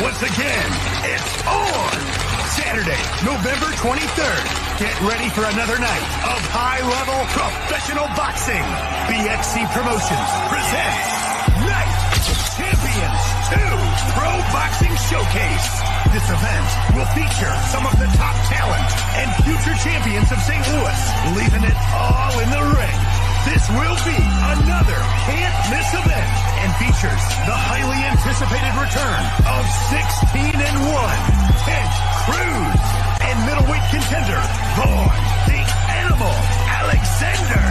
Once again, it's on! Saturday, November 23rd. Get ready for another night of high-level professional boxing. BXC Promotions presents Night of Champions 2 Pro Boxing Showcase. This event will feature some of the top talent and future champions of St. Louis, leaving it all in the ring. This will be another can't-miss event and features the highly anticipated return of 16-1 Ted Cruz and middleweight contender Vaughn the Animal Alexander.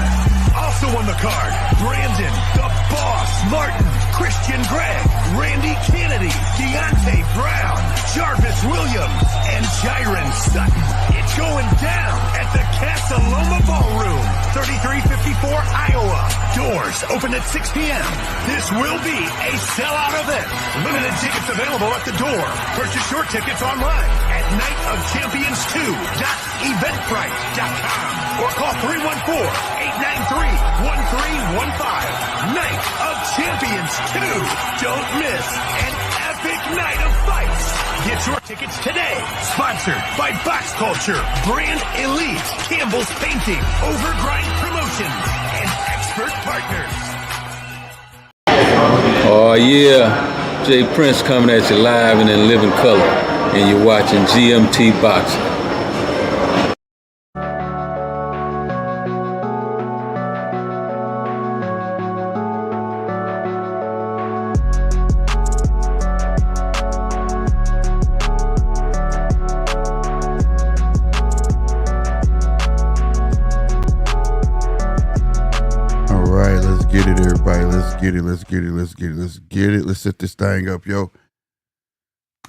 Also on the card, Brandon the Boss Martin, Christian Gregg, Randy Kennedy, Deontay Brown, Jarvis Williams, and Jiren Sutton. It's going down at the Casa Loma Ballroom, 3354 Iowa. Doors open at 6 p.m. This will be a sellout event. Limited tickets available at the door. Purchase your tickets online at nightofchampions2.eventbrite.com or call 314-893-1315. Night of Champions 2. Don't miss an epic night of fights. Get your tickets today. Sponsored by Box Culture, Brand Elite, Campbell's Painting, Overgrind Promotions, and Expert Partners. Oh yeah, Jay Prince coming at you live and in living color, and you're watching GMT Boxing. Let's set this thing up, yo.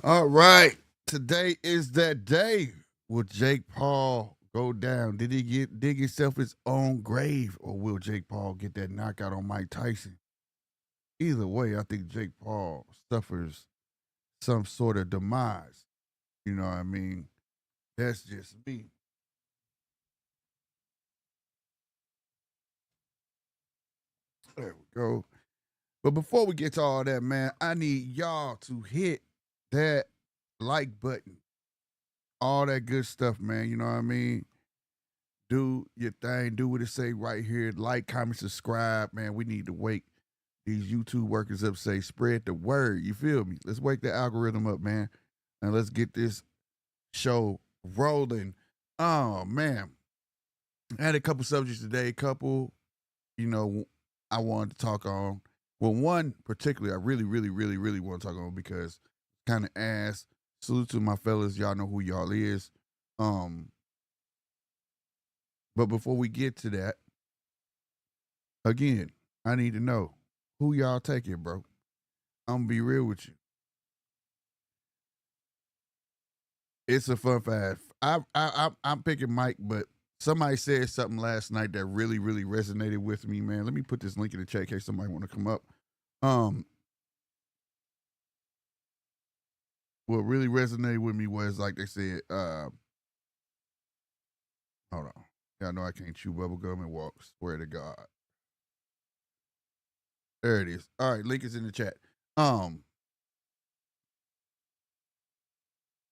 All right. Today is that day. Will Jake Paul go down? Did he dig himself his own grave? Or will Jake Paul get that knockout on Mike Tyson? Either way, I think Jake Paul suffers some sort of demise. You know what I mean? That's just me. There we go. But before we get to all that, man, I need y'all to hit that like button. All that good stuff, man. You know what I mean? Do your thing. Do what it say right here. Like, comment, subscribe, man. We need to wake these YouTube workers up. Say, spread the word. You feel me? Let's wake the algorithm up, man. And let's get this show rolling. Oh, man. I had a couple subjects today. I wanted to talk on. Well, one particularly I really want to talk on because kind of ass. Salute to my fellas. Y'all know who y'all is. But before we get to that, again, I need to know who y'all taking, bro. I'm going to be real with you. It's a fun fight. I'm picking Mike, but somebody said something last night that really resonated with me, man. Let me put this link in the chat in case somebody want to come up. What really resonated with me was, like they said, hold on. Y'all know I can't chew bubble gum and walk. Swear to God. There it is. All right, link is in the chat.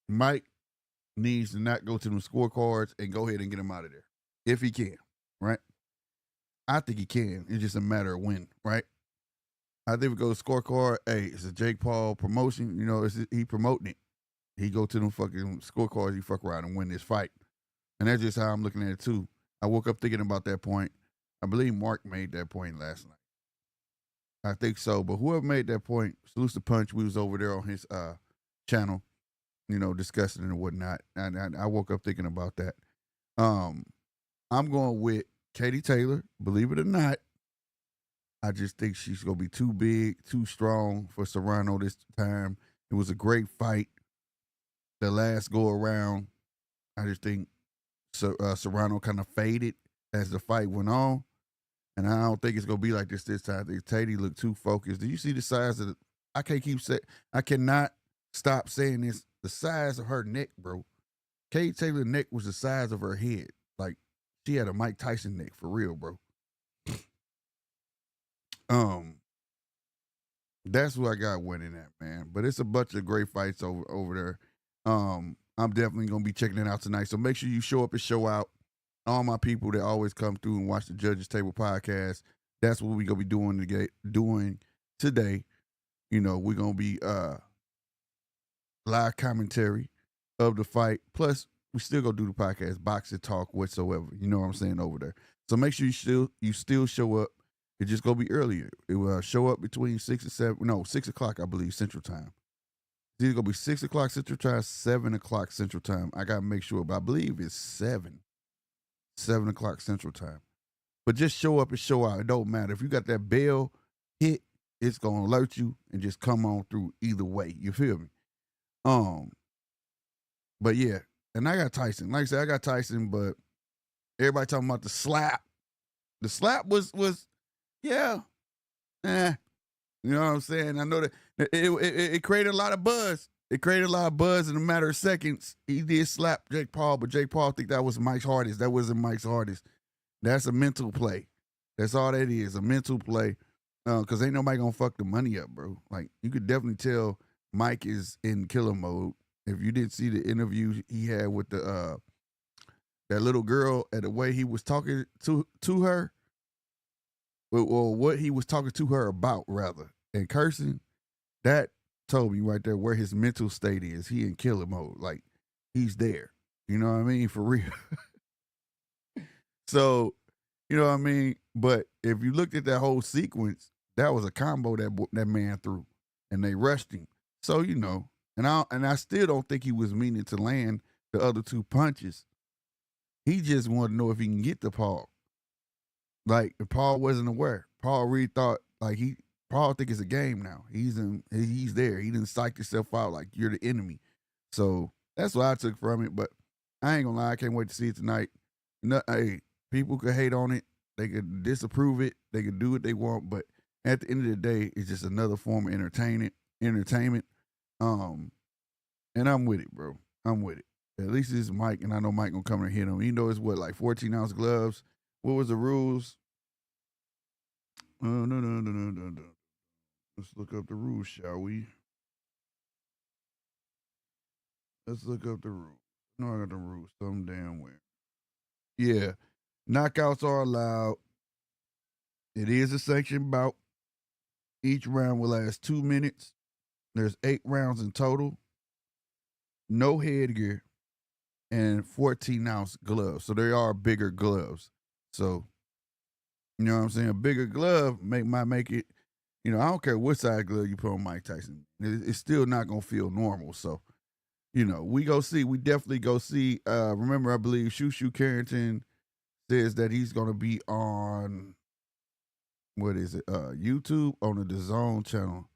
Mike needs to not go to them scorecards and go ahead and get him out of there. If he can, right? I think he can. It's just a matter of when, right? I think we go to scorecard. Hey, it's a Jake Paul promotion. You know, he promoting it. He go to them fucking scorecards. He fuck around and win this fight. And that's just how I'm looking at it too. I woke up thinking about that point. I believe Mark made that point last night. I think so. But whoever made that point, salute the punch. We was over there on his channel, you know, discussing it and whatnot. And I woke up thinking about that. I'm going with Katie Taylor. Believe it or not, I just think she's going to be too big, too strong for Serrano this time. It was a great fight. The last go around, I just think Serrano kind of faded as the fight went on. And I don't think it's going to be like this time. I think Katie looked too focused. Do you see the size of I cannot stop saying this. The size of her neck, bro. Katie Taylor's neck was the size of her head. Like, she had a Mike Tyson neck for real, bro. That's who I got winning that, man. But it's a bunch of great fights over there. I'm definitely gonna be checking it out tonight. So make sure you show up and show out. All my people that always come through and watch the Judges Table podcast. That's what we're gonna be doing today. You know, we're gonna be live commentary of the fight. Plus, we still gonna do the podcast, boxing talk whatsoever. You know what I'm saying over there. So make sure you still show up. It's just gonna be earlier. It will show up between 6 o'clock, I believe, Central Time. It's either gonna be 6 o'clock Central Time, 7 o'clock Central Time. I gotta make sure, but I believe it's 7 o'clock Central Time. But just show up and show out. It don't matter. If you got that bell hit, it's gonna alert you and just come on through either way. You feel me? But yeah, and I got Tyson. Like I said, I got Tyson, but everybody talking about the slap. The slap was yeah. You know what I'm saying? I know that it created a lot of buzz. It created a lot of buzz in a matter of seconds. He did slap Jake Paul, but Jake Paul think that was Mike's hardest. That wasn't Mike's hardest. That's a mental play. That's all that is, a mental play. Because ain't nobody gonna fuck the money up, bro. Like, you could definitely tell Mike is in killer mode. If you didn't see the interview he had with the that little girl, and the way he was talking to her, or what he was talking to her about, rather, and cursing, that told me right there where his mental state is. He in killer mode. Like, he's there. You know what I mean? For real. So, you know what I mean? But if you looked at that whole sequence, that was a combo that man threw, and they rushed him. So, you know, and I still don't think he was meaning to land the other two punches. He just wanted to know if he can get to Paul. Like, Paul wasn't aware. Paul really thought, like, Paul think it's a game now. He's there. He didn't psych himself out like you're the enemy. So that's what I took from it. But I ain't gonna lie, I can't wait to see it tonight. No, hey, people could hate on it. They could disapprove it. They could do what they want. But at the end of the day, it's just another form of entertainment. And I'm with it, bro. I'm with it. At least it's Mike, and I know Mike gonna come and hit him. Even though it's what, like 14-ounce gloves. What was the rules? No. Let's look up the rules, shall we? Let's look up the rules. No, I got the rules some damn where. Yeah. Knockouts are allowed. It is a sanctioned bout. Each round will last 2 minutes. There's 8 rounds in total. No headgear and 14-ounce gloves. So they are bigger gloves. So, you know what I'm saying? A bigger glove might make it, you know, I don't care what size glove you put on Mike Tyson. It's still not going to feel normal. So, you know, we definitely go see. Remember, I believe Shushu Carrington says that he's going to be on, what is it, YouTube on the DAZN channel.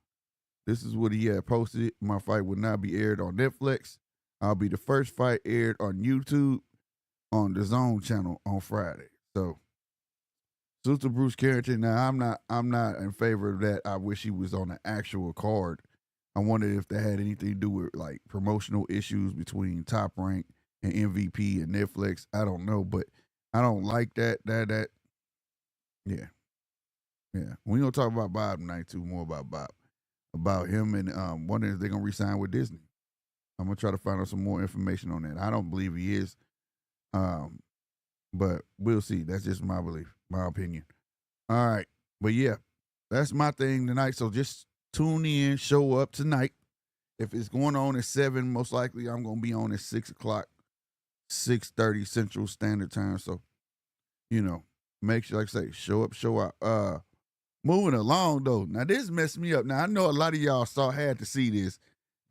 This is what he had posted. My fight will not be aired on Netflix. I'll be the first fight aired on YouTube on the DAZN channel on Friday. So, Sister Bruce Carrington. Now, I'm not in favor of that. I wish he was on the actual card. I wondered if that had anything to do with like promotional issues between Top Rank and MVP and Netflix. I don't know, but I don't like that. Yeah. We gonna talk about Bob tonight too. More about Bob, about him, and wondering if they're gonna re-sign with Disney. I'm gonna try to find out some more information on that. I don't believe he is, but we'll see. That's just my belief, my opinion. All right, but yeah, that's my thing tonight. So just tune in, show up tonight. If it's going on at 7, most likely I'm gonna be on at 6 o'clock, 6:30 Central Standard Time. So, you know, make sure, like I say, show up, show out. Moving along though. Now this messed me up. Now I know a lot of y'all had to see this.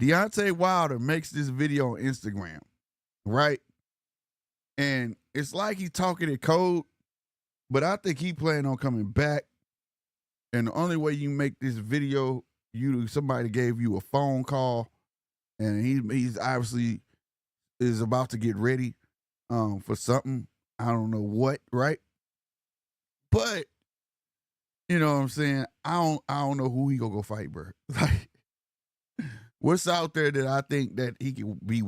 Deontay Wilder makes this video on Instagram, right? And it's like he's talking in code, but I think he planning on coming back. And the only way you make this video, somebody gave you a phone call, and he's obviously is about to get ready for something. I don't know what, right? But you know what I'm saying? I don't know who he gonna go fight, bro. Like, what's out there that I think that he can be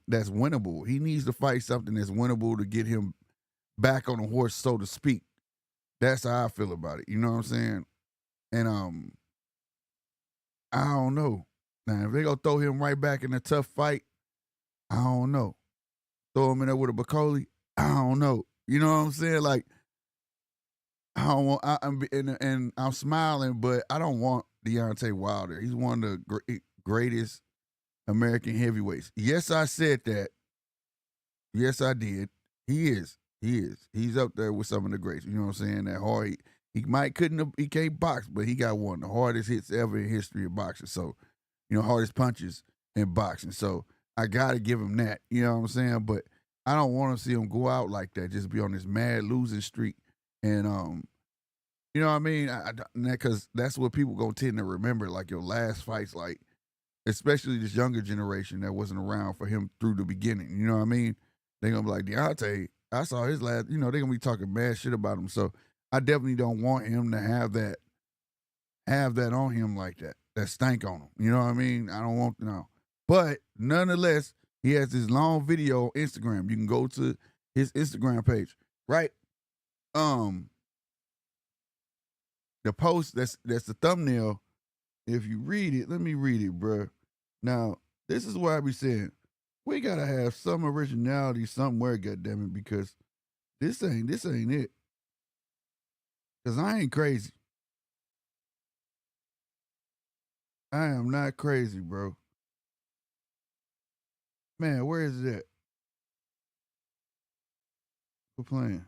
that's winnable? He needs to fight something that's winnable to get him back on the horse, so to speak. That's how I feel about it. You know what I'm saying? And I don't know. Now, if they gonna throw him right back in a tough fight, I don't know. Throw him in there with a Bacoli, I don't know. You know what I'm saying? Like, I don't want. And I'm smiling, but I don't want Deontay Wilder. He's one of the greatest American heavyweights. Yes, I said that. Yes, I did. He is. He is. He's up there with some of the greats. You know what I'm saying? That hard. He can't box, but he got one of the hardest hits ever in history of boxing. So, hardest punches in boxing. So I gotta give him that. You know what I'm saying? But I don't want to see him go out like that. Just be on this mad losing streak. And you know what I mean? Because that's what people gonna tend to remember. Like your last fights, like especially this younger generation that wasn't around for him through the beginning. You know what I mean? They're gonna be like, Deontay, I saw his last, they're gonna be talking bad shit about him. So I definitely don't want him to have that on him like that stank on him. You know what I mean? I don't want no. But nonetheless, he has this long video on Instagram. You can go to his Instagram page, right? The post that's the thumbnail. If you read it, let me read it, bro. Now, this is why I be saying we gotta have some originality somewhere, goddammit, because this ain't it. Cause I ain't crazy. I am not crazy, bro. Man, where is it at? We're playing.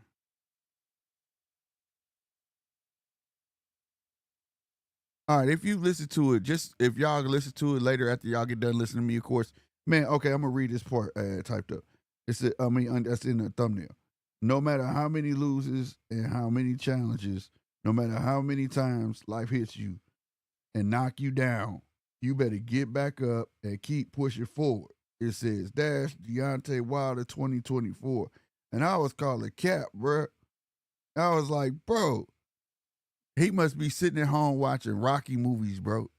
All right, if you listen to it, just if y'all listen to it later after y'all get done listening to me, of course. Man, okay, I'm gonna read this part typed up. That's in the thumbnail. No matter how many loses and how many challenges, no matter how many times life hits you and knock you down, you better get back up and keep pushing forward. It says dash Deontay Wilder 2024. And I was calling cap, bro. I was like, bro, he must be sitting at home watching Rocky movies, bro.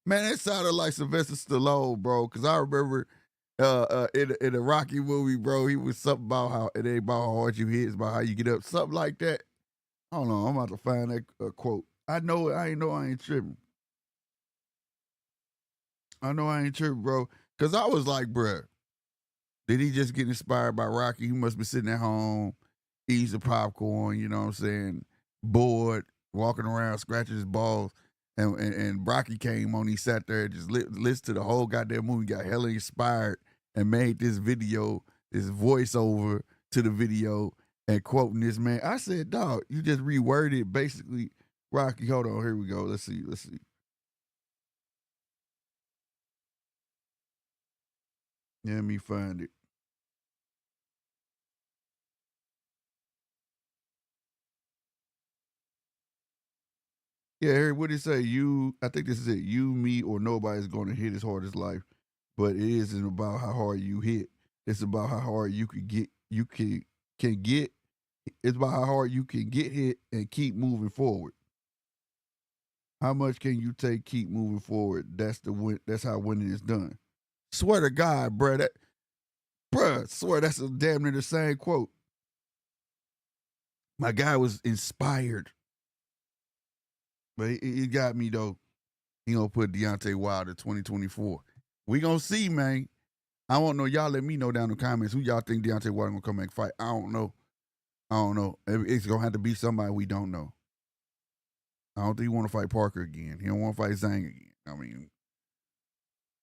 Man, it sounded like Sylvester Stallone, bro. Cause I remember in a Rocky movie, bro, he was something about how it ain't about how hard you hit, it's about how you get up, something like that. I don't know. I'm about to find that quote. I know it. I ain't tripping. I know I ain't tripping, bro. Cause I was like, bro, did he just get inspired by Rocky? He must be sitting at home, eating some popcorn, you know what I'm saying? Bored, walking around, scratching his balls. And Rocky came on, he sat there and just listened to the whole goddamn movie, got hella inspired, and made this video, this voiceover to the video, and quoting this man. I said, dog, you just reworded basically Rocky. Hold on, here we go. Let's see. Let me find it. Yeah, here, what did it say? I think this is it. You, me, or nobody's going to hit as hard as life, but it isn't about how hard you hit. It's about how hard you can get. Can get. It's about how hard you can get hit and keep moving forward. How much can you take? Keep moving forward. That's the win. That's how winning is done. Swear to God, bruh. Swear that's a damn near the same quote. My guy was inspired, but he got me though. He gonna put Deontay Wilder 2024. We gonna see, man. I don't know. Y'all let me know down in the comments who y'all think Deontay Wilder gonna come back and fight. I don't know. It's gonna have to be somebody we don't know. I don't think he want to fight Parker again. He don't want to fight Zhang again. I mean,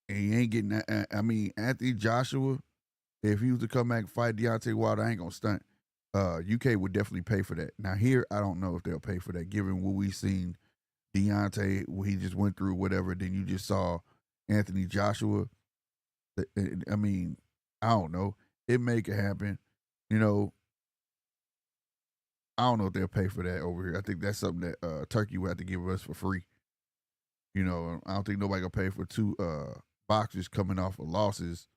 he ain't getting that. I mean, Anthony Joshua, if he was to come back and fight Deontay Wilder, I ain't gonna stunt. UK would definitely pay for that. Now here, I don't know if they'll pay for that, given what we've seen Deontay, what he just went through, whatever. Then you just saw Anthony Joshua. I mean, I don't know. It make it happen. You know, I don't know if they'll pay for that over here. I think that's something that Turkey would have to give us for free. You know, I don't think nobody gonna pay for two boxers coming off of losses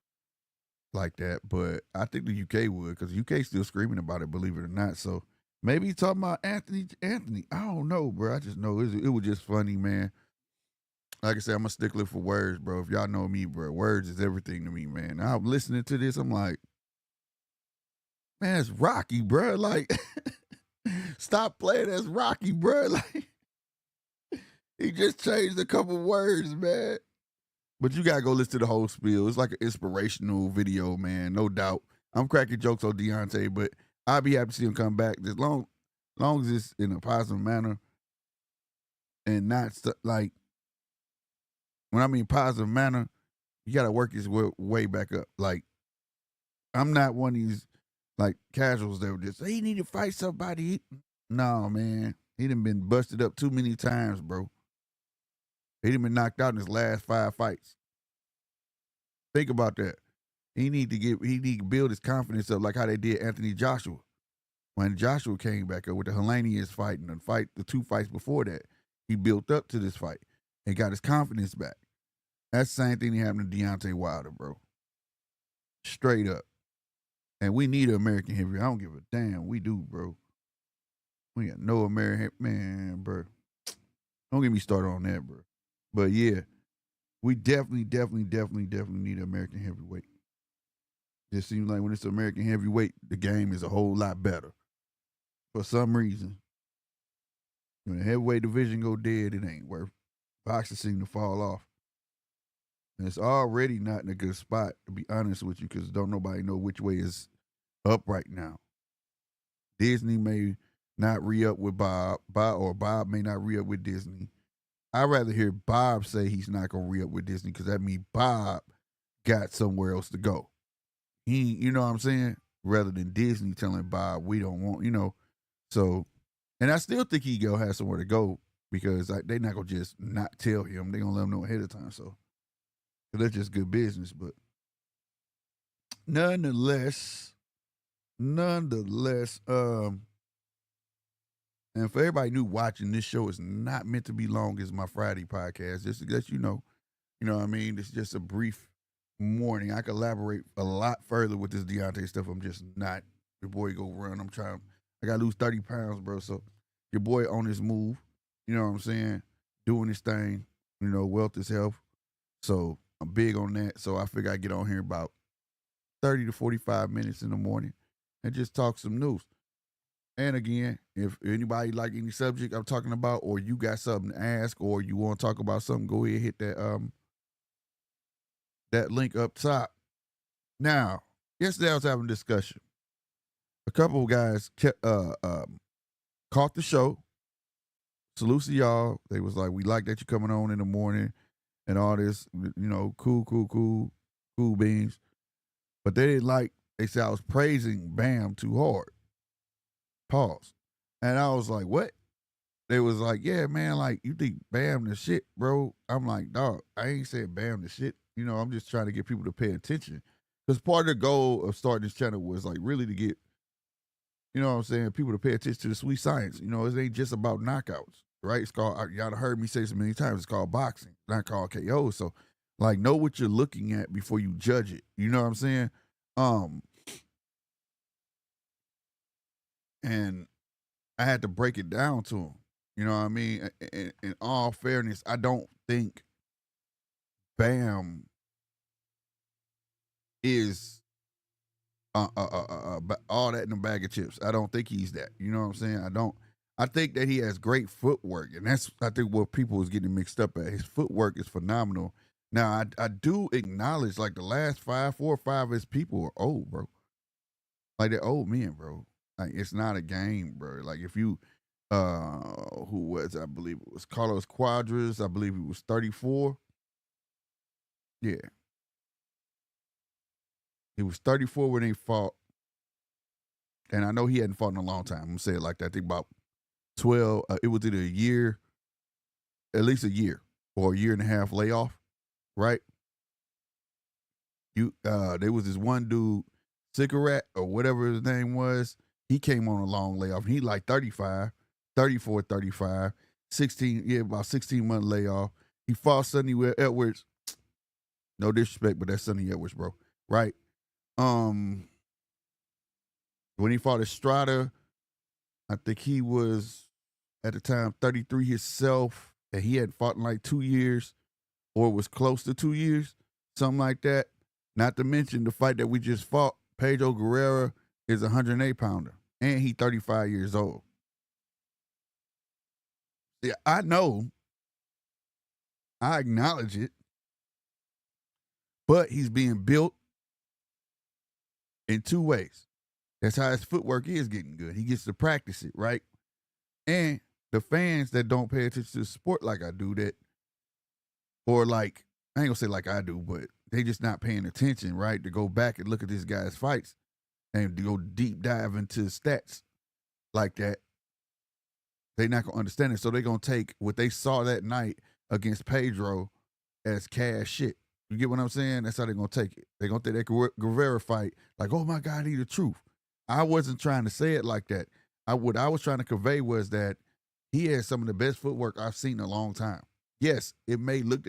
like that. But I think the UK would, because the UK still screaming about it, believe it or not. So maybe he's talking about Anthony. I don't know, bro. I just know it was just funny, man. Like I said, I'm a stickler for words, bro. If y'all know me, bro, words is everything to me, man. I'm listening to this, I'm like, man, it's Rocky, bro. Like, stop playing as Rocky, bro. Like, He just changed a couple words, man. But you gotta go listen to the whole spiel. It's like an inspirational video, man. No doubt. I'm cracking jokes on Deontay, but I'll be happy to see him come back as long as it's in a positive manner and not like when I mean positive manner, you gotta work his way back up. Like I'm not one of these like casuals that would just say he need to fight somebody. No, man. He done been busted up too many times, bro. He done been knocked out in his last 5 fights. Think about that. He need to build his confidence up like how they did Anthony Joshua. When Joshua came back up with the Helenius fight and the 2 fights before that, he built up to this fight and got his confidence back. That's the same thing that happened to Deontay Wilder, bro. Straight up. And we need an American heavyweight. I don't give a damn. We do, bro. We got no American, man, bro. Don't get me started on that, bro. But yeah, we definitely need an American heavyweight. It seems like when it's American heavyweight, the game is a whole lot better. For some reason. When the heavyweight division go dead, it ain't worth. Boxing seem to fall off. And it's already not in a good spot, to be honest with you, because don't nobody know which way is up right now. Disney may not re-up with Bob, or Bob may not re-up with Disney. I'd rather hear Bob say he's not going to re-up with Disney because that means Bob got somewhere else to go. You know what I'm saying? Rather than Disney telling Bob, we don't want, So, and I still think he go have somewhere to go because they're not going to just not tell him. They're going to let him know ahead of time. So, that's just good business. But nonetheless, and for everybody new watching, this show is not meant to be long as my Friday podcast. Just to let you know what I mean? It's just a brief morning. I could elaborate a lot further with this Deontay stuff. I'm just not. Your boy go run. I got to lose 30 pounds, bro. So your boy on his move. You know what I'm saying? Doing his thing. Wealth is health. So I'm big on that. So I figure I get on here about 30 to 45 minutes in the morning and just talk some news. And again, if anybody like any subject I'm talking about, or you got something to ask, or you want to talk about something, go ahead and hit that link up top. Now, yesterday I was having a discussion. A couple of guys caught the show. Salute to y'all. They was like, we like that you coming on in the morning and all this, cool beans. But they didn't like, they said I was praising Bam too hard. Pause. And I was like, what? They was like, yeah, man, like, you think Bam the shit, bro? I'm like, dog, I ain't saying Bam the shit. I'm just trying to get people to pay attention. Because part of the goal of starting this channel was, like, really to get, people to pay attention to the sweet science. It ain't just about knockouts, right? It's called, y'all have heard me say so many times, it's called boxing, not called KO. So, like, know what you're looking at before you judge it. You know what I'm saying? And I had to break it down to him. You know what I mean? In all fairness, I don't think Bam is all that in a bag of chips. I don't think he's that. You know what I'm saying? I think that he has great footwork, and that's, I think, what people is getting mixed up at. His footwork is phenomenal. Now, I do acknowledge, like, the last 4 or 5 of his people are old, bro. Like, they're old men, bro. Like, it's not a game, bro. Like, if you, who was, I believe it was Carlos Quadras. I believe he was 34. Yeah. He was 34 when they fought. And I know he hadn't fought in a long time. I'm going to say it like that. I think about 12, it was either a year, at least a year, or a year and a half layoff, right? There was this one dude, Cigarette, or whatever his name was. He came on a long layoff. He like 35, 34, 35, 16, about 16-month layoff. He fought Sonny Edwards. No disrespect, but that's Sonny Edwards, bro. Right? When he fought Estrada, I think he was, at the time, 33 himself, and he had fought in like 2 years, or was close to 2 years, something like that. Not to mention the fight that we just fought, Pedro Guerrero is a 108-pounder, and he 35 years old. Yeah, I know I acknowledge it. But he's being built in two ways. That's how his footwork is getting good. He gets to practice it, right? And the fans that don't pay attention to the sport like I do, that, or like, I ain't gonna say like I do, but they just not paying attention, right? To go back and look at this guy's fights and to go deep dive into stats like that, they not gonna understand it. So they gonna take what they saw that night against Pedro as cash shit. You get what I'm saying? That's how they're gonna take it. They're gonna think that Guevara fight, like, oh my God, he the truth. I wasn't trying to say it like that. What I was trying to convey was that he had some of the best footwork I've seen in a long time. Yes, it may look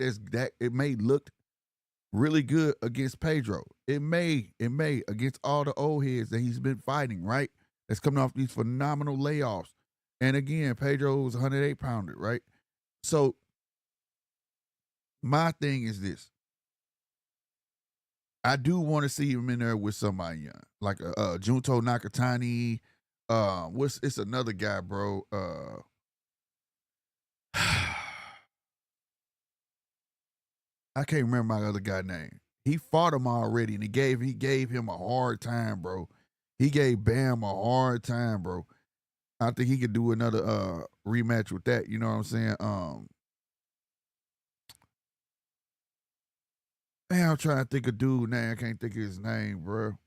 really good against Pedro. It may against all the old heads that he's been fighting, right? That's coming off these phenomenal layoffs. And again, Pedro was 108 pounder, right? So my thing is this. I do want to see him in there with somebody young, like Junto Nakatani. It's another guy, bro. I can't remember my other guy's name. He fought him already, and he gave him a hard time, bro. He gave Bam a hard time, bro. I think he could do another rematch with that. You know what I'm saying? Man, I'm trying to think of dude name. I can't think of his name, bro.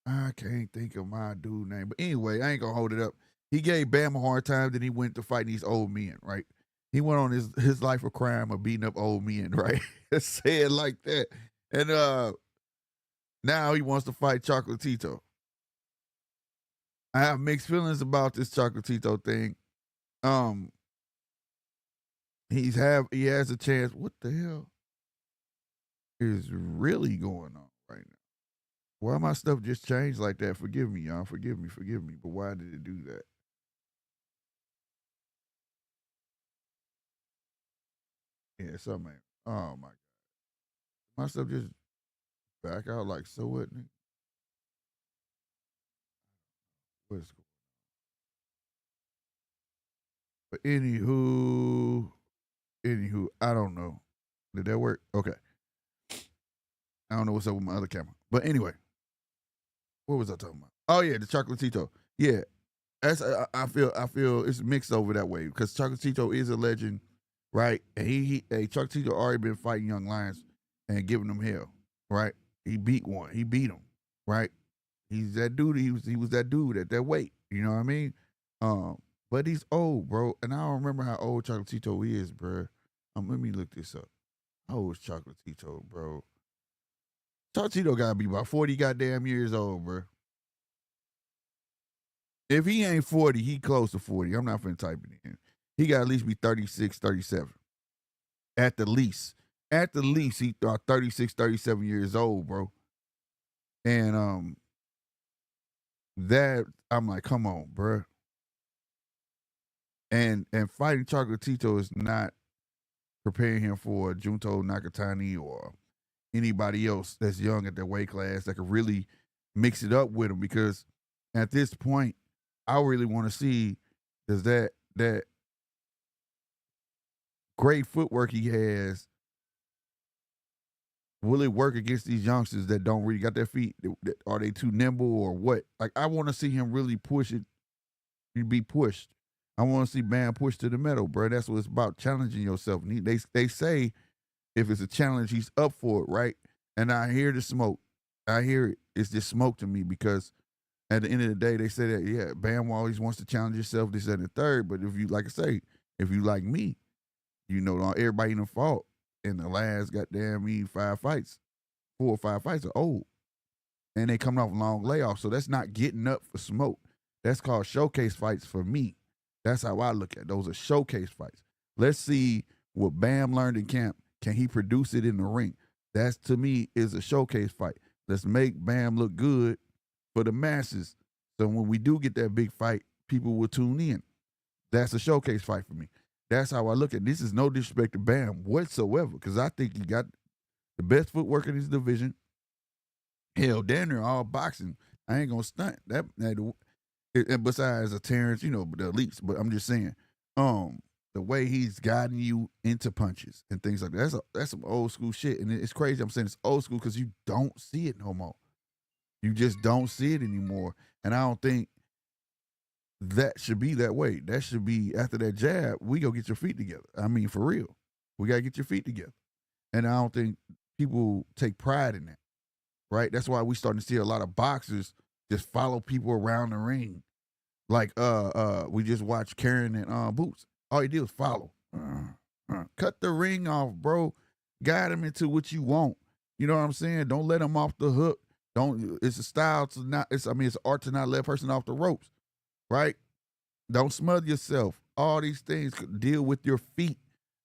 I can't think of my dude name. But anyway, I ain't gonna hold it up. He gave Bam a hard time, then he went to fight these old men, right? He went on his life of crime of beating up old men, right? Say it like that. And now he wants to fight Chocolatito. I have mixed feelings about this Chocolatito thing. He has a chance. What the hell is really going on right now? Why my stuff just changed like that? Forgive me, y'all. Forgive me. But why did it do that? Yeah, something. Oh my God. My stuff just back out like so what? What's going on? But anywho, I don't know. Did that work? Okay. I don't know what's up with my other camera. But anyway, what was I talking about? Oh yeah, the Chocolatito. Yeah. That's I feel it's mixed over that way because Chocolatito is a legend, right? And Chocolatito already been fighting young lions and giving them hell, right? He beat one. He beat him, right? He's that dude. He was that dude at that weight. You know what I mean? But he's old, bro. And I don't remember how old Chocolatito is, bro. Let me look this up. How old is Chocolatito, bro? Chocolatito gotta be about 40 goddamn years old, bro. If he ain't 40, he close to 40. I'm not finna type it in. He got at least be 36, 37. At the least. At the least, he 36, 37 years old, bro. And that I'm like, come on, bro. And fighting Chocolatito is not preparing him for Junto Nakatani or anybody else that's young at their weight class that could really mix it up with him. Because at this point, I really want to see does that great footwork he has, will it work against these youngsters that don't really got their feet? Are they too nimble or what? Like, I want to see him really push it, be pushed. I want to see Bam push to the metal, bro. That's what it's about, challenging yourself. And they say if it's a challenge, he's up for it, right? And I hear the smoke. I hear it. It's just smoke to me because at the end of the day, they say that, yeah, Bam always wants to challenge yourself, this, and the third. But if you, like I say, if you like me, you know, everybody in the fault in the last goddamn 4 or 5 fights are old. And they coming off long layoffs. So that's not getting up for smoke. That's called showcase fights for me. That's how I look at it. Those are showcase fights. Let's see what Bam learned in camp. Can he produce it in the ring? That's, to me, is a showcase fight. Let's make Bam look good for the masses. So when we do get that big fight, people will tune in. That's a showcase fight for me. That's how I look at it. This is no disrespect to Bam whatsoever, because I think he got the best footwork in his division. Hell, damn near all boxing. I ain't gonna stunt that. And besides a Terrence, you know, the elites. But I'm just saying, the way he's guiding you into punches and things like that. That's some old school shit. And it's crazy. I'm saying it's old school because you don't see it no more. You just don't see it anymore. And I don't think that should be that way. That should be after that jab, we go get your feet together. I mean, for real. We got to get your feet together. And I don't think people take pride in that, right? That's why we starting to see a lot of boxers just follow people around the ring. Like we just watched Karen and Boots. All he did was follow. Cut the ring off, bro. Guide him into what you want. You know what I'm saying? Don't let him off the hook. It's a style to not, it's art to not let a person off the ropes, right? Don't smother yourself. All these things, deal with your feet.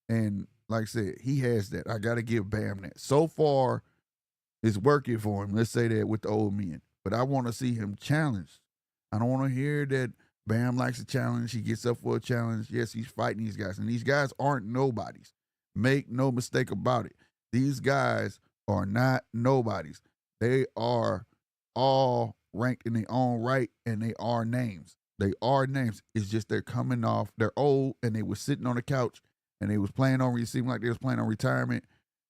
And like I said, he has that. I got to give Bam that. So far, it's working for him. Let's say that with the old men. But I want to see him challenged. I don't want to hear that Bam likes a challenge. He gets up for a challenge. Yes, he's fighting these guys. And these guys aren't nobodies. Make no mistake about it. These guys are not nobodies. They are all ranked in their own right, and they are names. They are names. It's just they're coming off. They're old, and they were sitting on the couch, and they was playing on. It seemed like they was playing on retirement,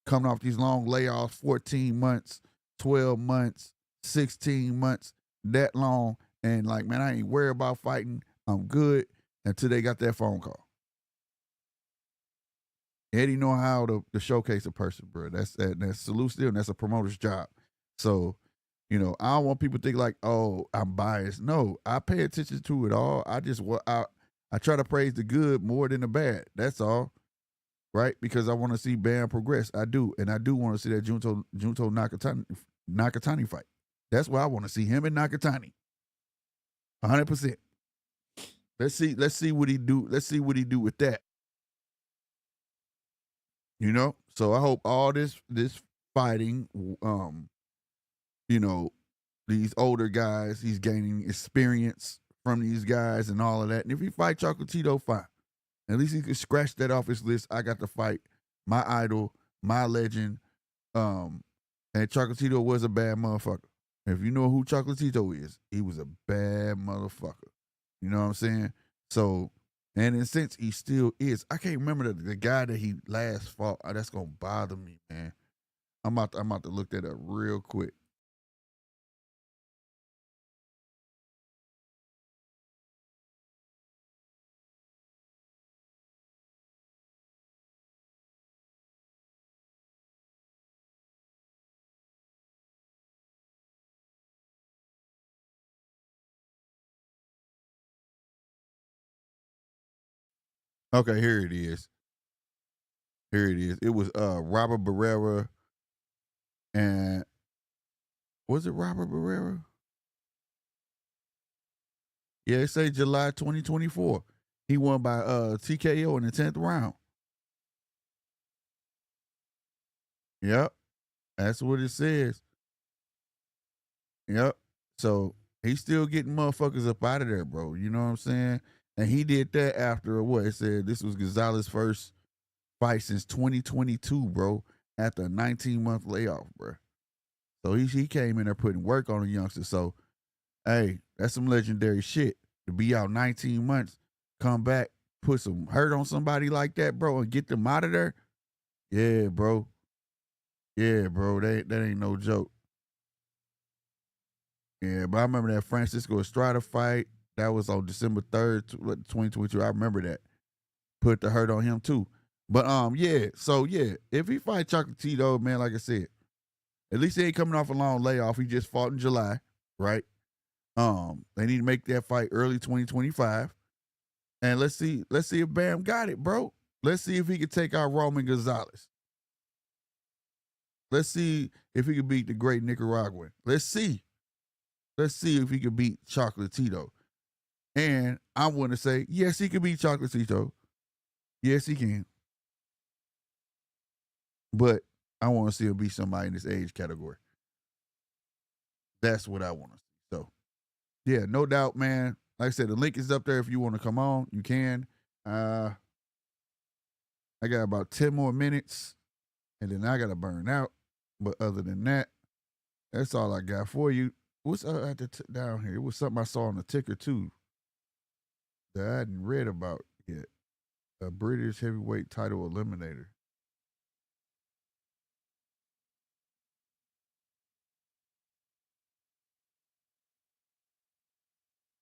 coming off these long layoffs, 14 months, 12 months, 16 months, that long. And like, man, I ain't worried about fighting. I'm good until they got that phone call. Eddie know how to showcase a person, bro. That's salute still, and that's a promoter's job. So, you know, I don't want people to think like, oh, I'm biased. No, I pay attention to it all. I try to praise the good more than the bad. That's all, right? Because I want to see Bam progress. I do, and I do want to see that Junto Nakatani fight. That's why I want to see him and Nakatani. 100%. Let's see what he do. Let's see what he do with that. You know? So I hope all this fighting, you know, these older guys, he's gaining experience from these guys and all of that. And if he fight Chocolatito, fine. At least he could scratch that off his list. I got to fight my idol, my legend. And Chocolatito was a bad motherfucker. If you know who Chocolatito is, he was a bad motherfucker. You know what I'm saying? So, and in a sense, he still is. I can't remember the guy that he last fought. That's gonna bother me, man. I'm about to look that up real quick. Okay, here it is. Here it is. It was Robert Barrera and was it Robert Barrera? Yeah, it say July 2024. He won by TKO in the 10th round. Yep. That's what it says. Yep. So he's still getting motherfuckers up out of there, bro. You know what I'm saying? And he did that after what? It said this was Gonzalez's first fight since 2022, bro, after a 19-month layoff, bro. So he came in there putting work on the youngster. So, hey, that's some legendary shit. To be out 19 months, come back, put some hurt on somebody like that, bro, and get them out of there. Yeah, bro. Yeah, bro. That ain't no joke. Yeah, but I remember that Francisco Estrada fight. That was on December 3rd, 2022. I remember that. Put the hurt on him too. But yeah. So yeah, if he fight Chocolatito, man, like I said, at least he ain't coming off a long layoff. He just fought in July, right? They need to make that fight early 2025. And let's see if Bam got it, bro. Let's see if he can take out Roman Gonzalez. Let's see if he can beat the great Nicaraguan. Let's see if he can beat Chocolatito. And I want to say, yes, he can beat Chocolatito. Yes, he can. But I want to see him beat somebody in this age category. That's what I want to see. So, yeah, no doubt, man. Like I said, the link is up there. If you want to come on, you can. I got about 10 more minutes, and then I got to burn out. But other than that, that's all I got for you. What's down here? It was something I saw on the ticker, too, that I hadn't read about yet. A British heavyweight title eliminator.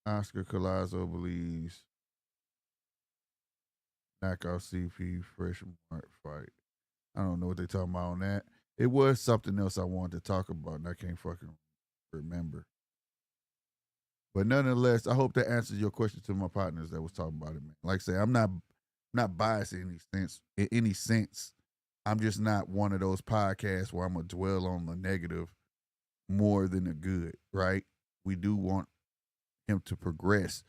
Oscar Collazo believes knockout CP fresh mark fight. I don't know what they talking about on that. It was something else I wanted to talk about, and I can't fucking remember. But nonetheless, I hope that answers your question to my partners that was talking about it, man. Like I say, I'm not biased in any sense. In any sense, I'm just not one of those podcasts where I'm gonna dwell on the negative more than the good. Right? We do want him to progress,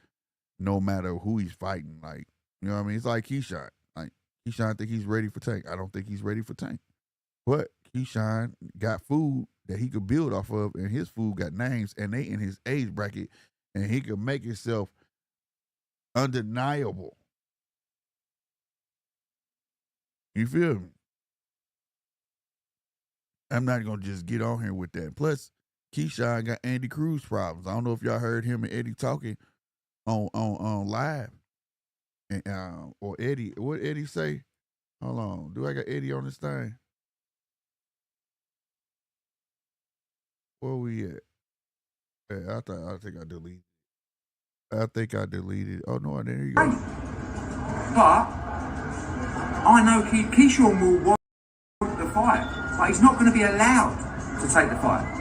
no matter who he's fighting. Like, you know what I mean? It's like Keyshawn. Like Keyshawn, I think he's ready for Tank. I don't think he's ready for Tank. But Keyshawn got food that he could build off of, and his food got names, and they in his age bracket, and he could make himself undeniable. You feel me? I'm not gonna just get on here with that. Plus, Keyshawn got Andy Cruz problems. I don't know if y'all heard him and Eddie talking on live, and or Eddie. What Eddie say? Hold on, do I got Eddie on this thing? Where we at? Yeah, I think I deleted. I think I deleted. Oh no, there you go. But I know Keyshawn will want the fight, but he's not going to be allowed to take the fight.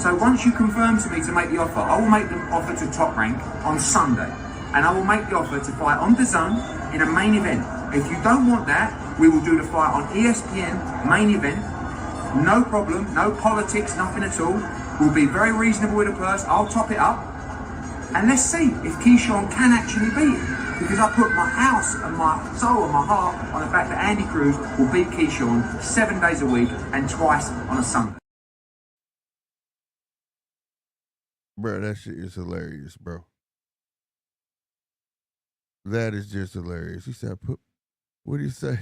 So once you confirm to me to make the offer, I will make the offer to Top Rank on Sunday, and I will make the offer to fight on the zone in a main event. If you don't want that, we will do the fight on ESPN main event. No problem, no politics, nothing at all. We'll be very reasonable with the purse. I'll top it up. And let's see if Keyshawn can actually beat him. Because I put my house and my soul and my heart on the fact that Andy Cruz will beat Keyshawn 7 days a week and twice on a Sunday. Bro, that shit is hilarious, bro. That is just hilarious. He said, what did he say?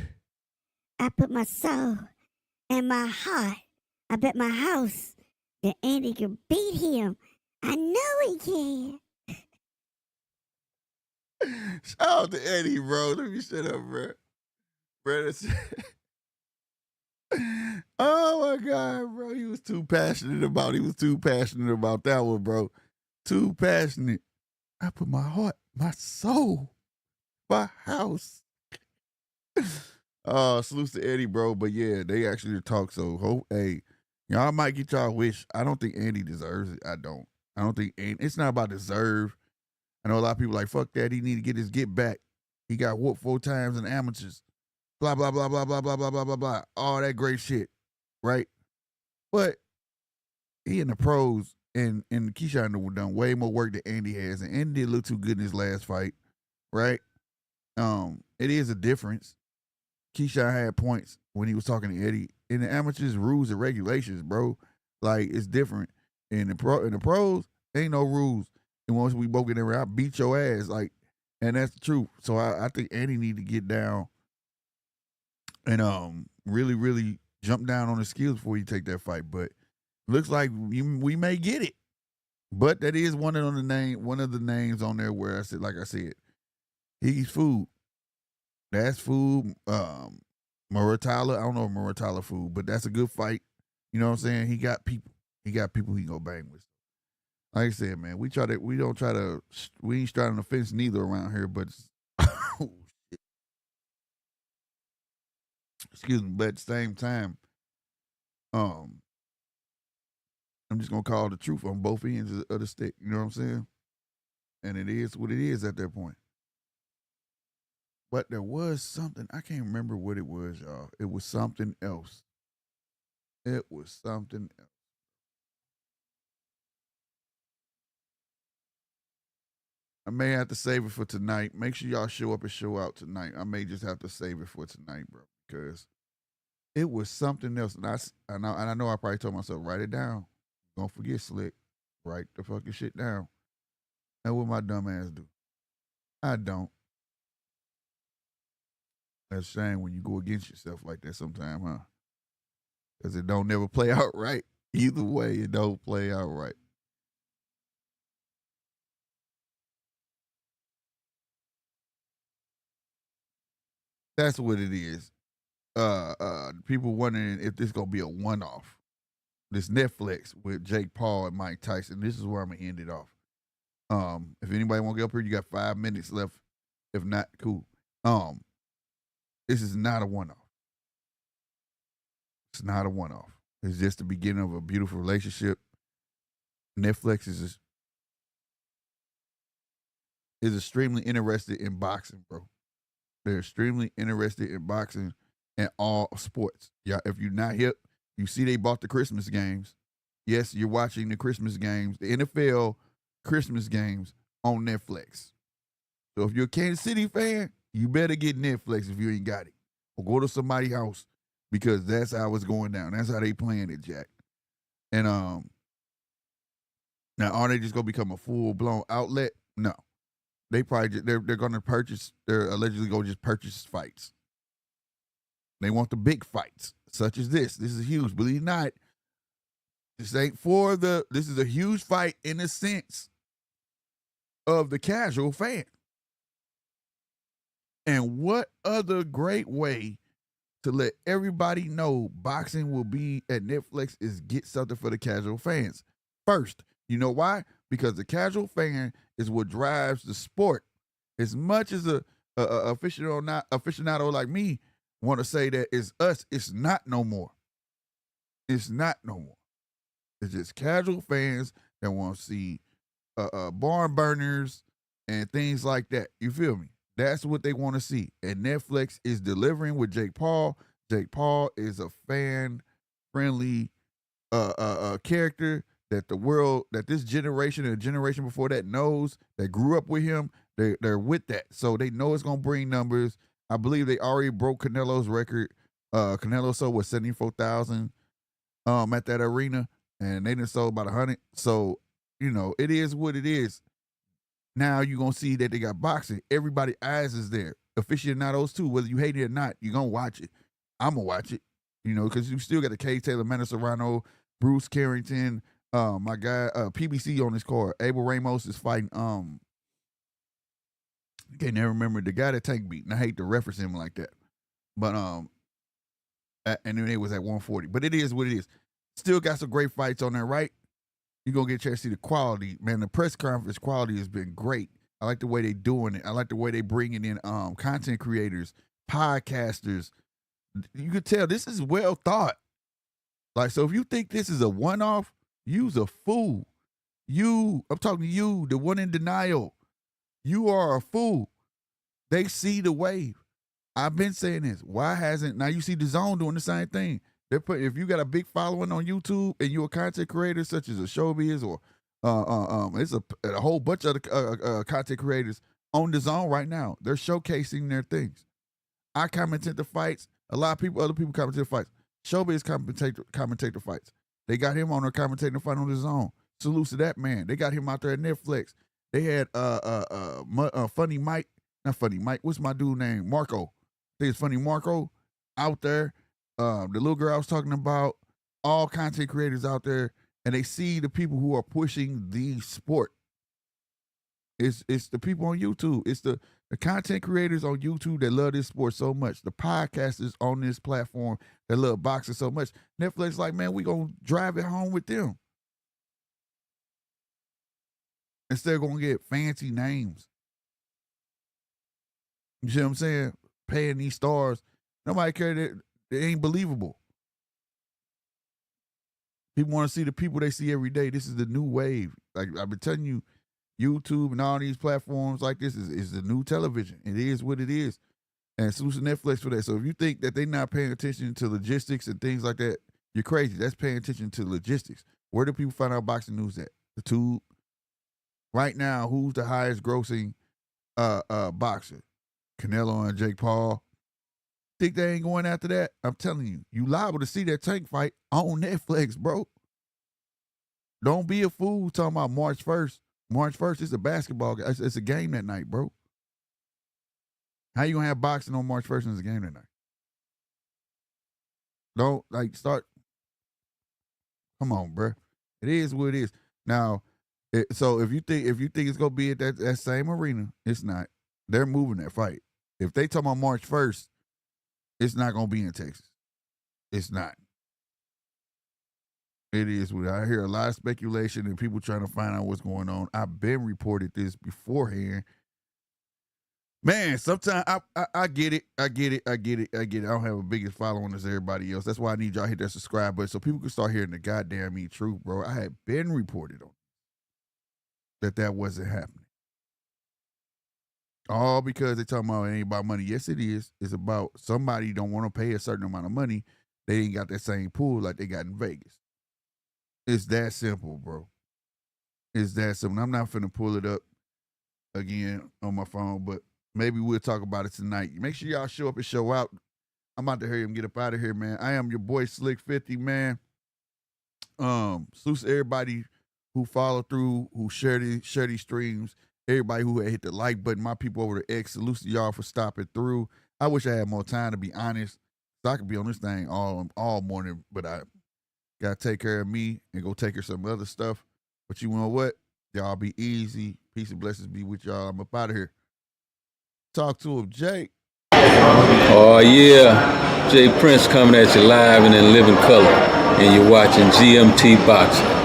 I put my soul and my heart. I bet my house that Andy can beat him. I know he can. Shout out to Eddie, bro. Let me shut up, bro. Bro, that's... Oh my God, bro. He was too passionate about that one, bro. Too passionate. I put my heart, my soul, my house. Salutes to Eddie, bro. But yeah, they actually talk. So hey, y'all might get y'all wish. I don't think Andy deserves it. I don't think it's not about deserve. I know a lot of people like, fuck that. He need to get his get back. He got whooped 4 times in amateurs. Blah, blah, blah, blah, blah, blah, blah, blah, blah, blah. All that great shit. Right? But he in the pros and Keyshawn done way more work than Andy has. And Andy didn't look too good in his last fight. Right? It is a difference. Keyshawn had points when he was talking to Eddie. In the amateurs, rules and regulations, bro. Like, it's different. In the pros, ain't no rules. And once we both get in there, I beat your ass. Like, and that's the truth. So I think Andy need to get down and really, really jump down on his skills before you take that fight. But looks like we may get it. But that is one of the names on there where like I said, he's food. That's food. Muratala, I don't know if Muratala food, but that's a good fight. You know what I'm saying? He got people he can go bang with. Like I said, man, we ain't straddling the fence neither around here, but excuse me, but at the same time, I'm just gonna call the truth on both ends of the stick. You know what I'm saying? And it is what it is at that point. But there was something, I can't remember what it was, y'all. It was something else. It was something else. I may have to save it for tonight. Make sure y'all show up and show out tonight. I may just have to save it for tonight, bro, because it was something else. And I know I probably told myself, write it down. Don't forget, Slick. Write the fucking shit down. That's what my dumb ass do. I don't. That's a shame when you go against yourself like that sometime, huh? Because it don't never play out right. Either way, it don't play out right. That's what it is. People wondering if this gonna be a one-off. This Netflix with Jake Paul and Mike Tyson. This is where I'm gonna end it off. If anybody want to get up here, you got 5 minutes left. If not, cool. This is not a one-off. It's not a one-off. It's just the beginning of a beautiful relationship. Netflix is extremely interested in boxing, bro. They're extremely interested in boxing and all sports. Yeah, if you're not hip, you see they bought the Christmas games. Yes, you're watching the Christmas games, the NFL Christmas games on Netflix. So if you're a Kansas City fan, you better get Netflix if you ain't got it. Or go to somebody's house because that's how it's going down. That's how they playing it, Jack. And now are they just gonna become a full-blown outlet? No. They probably they're gonna purchase, they're allegedly gonna just purchase fights. They want the big fights, such as this. This is huge. Believe it or not, this is a huge fight in the sense of the casual fan. And what other great way to let everybody know boxing will be at Netflix is get something for the casual fans. First, you know why? Because the casual fan is what drives the sport. As much as a aficionado like me want to say that it's us, it's not no more. It's not no more. It's just casual fans that want to see barn burners and things like that. You feel me? That's what they want to see. And Netflix is delivering with Jake Paul. Jake Paul is a fan-friendly character that the world, that this generation and the generation before that knows, that grew up with him. They're with that. So they know it's going to bring numbers. I believe they already broke Canelo's record. Canelo sold, what, 74,000 at that arena. And they done sold about 100. So, you know, it is what it is. Now you're going to see that they got boxing. Everybody's eyes is there. Aficionados too, whether you hate it or not, you're going to watch it. I'm going to watch it, you know, because you still got the K. Taylor, Manny Serrano, Bruce Carrington, my guy, PBC on this card. Abel Ramos is fighting, I can't never remember the guy that Tank beat, and I hate to reference him like that. But, and then it was at 140. But it is what it is. Still got some great fights on there, right? You're going to get a chance to see the quality. Man, the press conference quality has been great. I like the way they doing it. I like the way they bringing in content creators, podcasters. You could tell this is well thought. Like, so if you think this is a one-off, you's a fool. I'm talking to you, the one in denial. You are a fool. They see the wave. I've been saying this. Why hasn't, now you see DAZN doing the same thing. If you got a big following on YouTube and you're a content creator such as a Showbiz or it's a whole bunch of content creators on DAZN right now. They're showcasing their things. I commentate the fights. Other people commentate the fights. Showbiz commentate the fights. They got him on there commentating the fight on DAZN. Salute to that man. They got him out there at Netflix. They had Funny Mike, not Funny Mike. What's my dude name? Marco. I think it's Funny Marco out there. The little girl I was talking about, all content creators out there, and they see the people who are pushing the sport. It's the people on YouTube. It's the content creators on YouTube that love this sport so much. The podcasters on this platform that love boxing so much. Netflix like, man, we gonna drive it home with them. Instead of gonna get fancy names. You see what I'm saying? Paying these stars. Nobody care that. It ain't believable. People want to see the people they see every day. This is the new wave. Like I've been telling you, YouTube and all these platforms like this is the new television. It is what it is. And salute to Netflix for that. So if you think that they're not paying attention to logistics and things like that, you're crazy. That's paying attention to logistics. Where do people find out boxing news at? The Tube. Right now, who's the highest grossing boxer? Canelo and Jake Paul. Think they ain't going after that? I'm telling you, you liable to see that Tank fight on Netflix, bro. Don't be a fool talking about March 1st. March 1st is a basketball game. It's a game that night, bro. How you gonna have boxing on March 1st and it's a game that night? Don't start. Come on, bro. It is what it is. Now, so if you think it's gonna be at that same arena, it's not. They're moving that fight. If they talking about March 1st, It's not gonna be in Texas. It's not. It is. I hear a lot of speculation and people trying to find out what's going on. I've been reported this beforehand. Man, sometimes I get it. I get it. I don't have a biggest following as everybody else. That's why I need y'all to hit that subscribe button so people can start hearing the goddamn truth, bro. I had been reported on that wasn't happening. All because they talking about it ain't about money. Yes, it is. It's about somebody don't want to pay a certain amount of money. They ain't got that same pool like they got in Vegas. It's that simple, bro. It's that simple. I'm not finna pull it up again on my phone, but maybe we'll talk about it tonight. Make sure y'all show up and show out. I'm about to hurry him get up out of here, man. I am your boy Slick 50, man. Salute to everybody who follow through, who share these streams, everybody who hit the like button, my people over the X. Salute to y'all for stopping through. I wish I had more time, to be honest, so I could be on this thing all morning, but I gotta take care of me and go take care of some other stuff. But you know what? Y'all be easy. Peace and blessings be with y'all. I'm up out of here. Talk to him, Jake. Oh yeah, Jay Prince coming at you live and in living color, and you're watching GMT Boxing.